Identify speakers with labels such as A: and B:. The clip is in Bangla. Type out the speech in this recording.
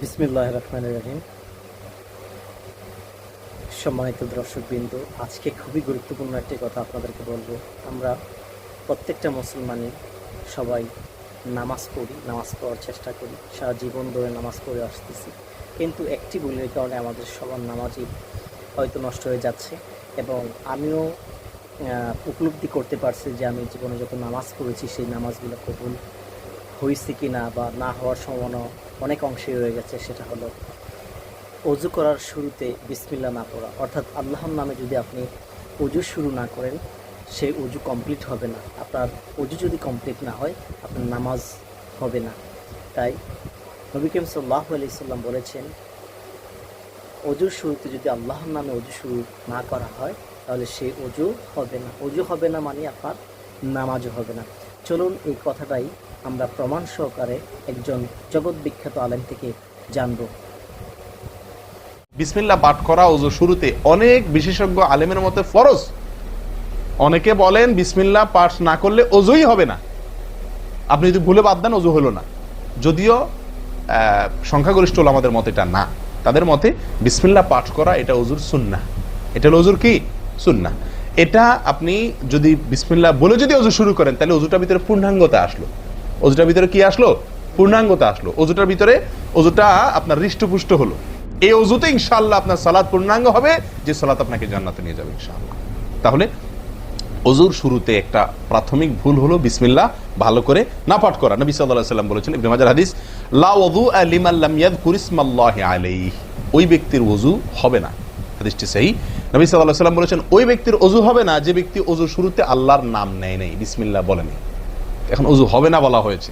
A: বিসমিল্লাহির রহমানির রহিম। সম্মানিত দর্শকবৃন্দ, আজকে খুবই গুরুত্বপূর্ণ একটি কথা আপনাদেরকে বলবো। আমরা প্রত্যেকটা মুসলমানই সবাই নামাজ পড়ি, নামাজ পড়ার চেষ্টা করি, সারা জীবন ধরে নামাজ পড়ে আসতেছি, কিন্তু একটি ভুলের কারণে আমাদের সবার নামাজই হয়তো নষ্ট হয়ে যাচ্ছে। এবং আমিও উপলব্ধি করতে পারছি যে আমি জীবনে যত নামাজ পড়েছি সেই নামাজগুলো কবুল হয়েছে কি না বা না হওয়ার সম্ভাবনা অনেক অংশেই রয়ে গেছে। সেটা হলো অজু করার শুরুতে বিসমিল্লাহ না পড়া, অর্থাৎ আল্লাহর নামে যদি আপনি অজু শুরু না করেন সেই অজু কমপ্লিট হবে না। আপনার অজু যদি কমপ্লিট না হয় আপনার নামাজ হবে না। তাই নবী করিম সাল্লাল্লাহু আলাইহি সাল্লাম বলেছেন, অজুর শুরুতে যদি আল্লাহর নামে অজু শুরু না করা হয় তাহলে সেই অজু হবে না। অজু হবে না মানে আপনার নামাজও হবে না। চলুন এই কথাটাই আমরা প্রমাণ সহকারে একজন জগৎ বিখ্যাত আলেম থেকে জানবো।
B: বিসমিল্লাহ পাঠ করা ওযু শুরুতে অনেক বিশেষজ্ঞ আলেমের মতে ফরজ। অনেকে বলেন বিসমিল্লাহ পাঠ না করলে ওযুই হবে না, আপনি যদি ভুলে বাদ দেন ওযু হলো না। যদিও সংখ্যাগরিষ্ঠ ওলামাদের মতে এটা না, তাদের মতে বিসমিল্লাহ পাঠ করা এটা ওযুর সুন্নাহ। এটা হলো ওযুর কি সুন্নাহ। এটা আপনি যদি বিসমিল্লাহ বলে যদি ওযু শুরু করেন তাহলে ওযুটার ভিতরে পূর্ণাঙ্গতা আসলো। ওযুটার ভিতরে কি আসলো? পূর্ণাঙ্গতা আসলো। ওযুটার ভিতরে ওযুটা আপনার হৃষ্টপুষ্ট হলো। এই ওযুতে ইনশাআল্লাহ আপনার সালাত পূর্ণাঙ্গ হবে, যে সালাত আপনাকে জান্নাতে নিয়ে যাবে ইনশাআল্লাহ। তাহলে ওযুর শুরুতে একটা প্রাথমিক ভুল হলো বিসমিল্লাহ ভালো করে না পাঠ করা। নবী সাল্লাল্লাহু আলাইহি ওয়াসাল্লাম বলেছেন, ইবনে মাজাহ হাদিস, লা ওযুআ লিমান লাম ইয়াযকুর ইসমাল্লাহি আলাইহি, ওই ব্যক্তির ওযু হবে না। হাদিসটি সহিহ। নবী সাল্লাল্লাহু আলাইহি ওয়াসাল্লাম বলেছেন, ওই ব্যক্তির ওযু হবে না যে ব্যক্তি ওযুর শুরুতে আল্লাহর নাম নেয় নাই, বিসমিল্লাহ বলেনি। এখন ওযু হবে না বলা হয়েছে,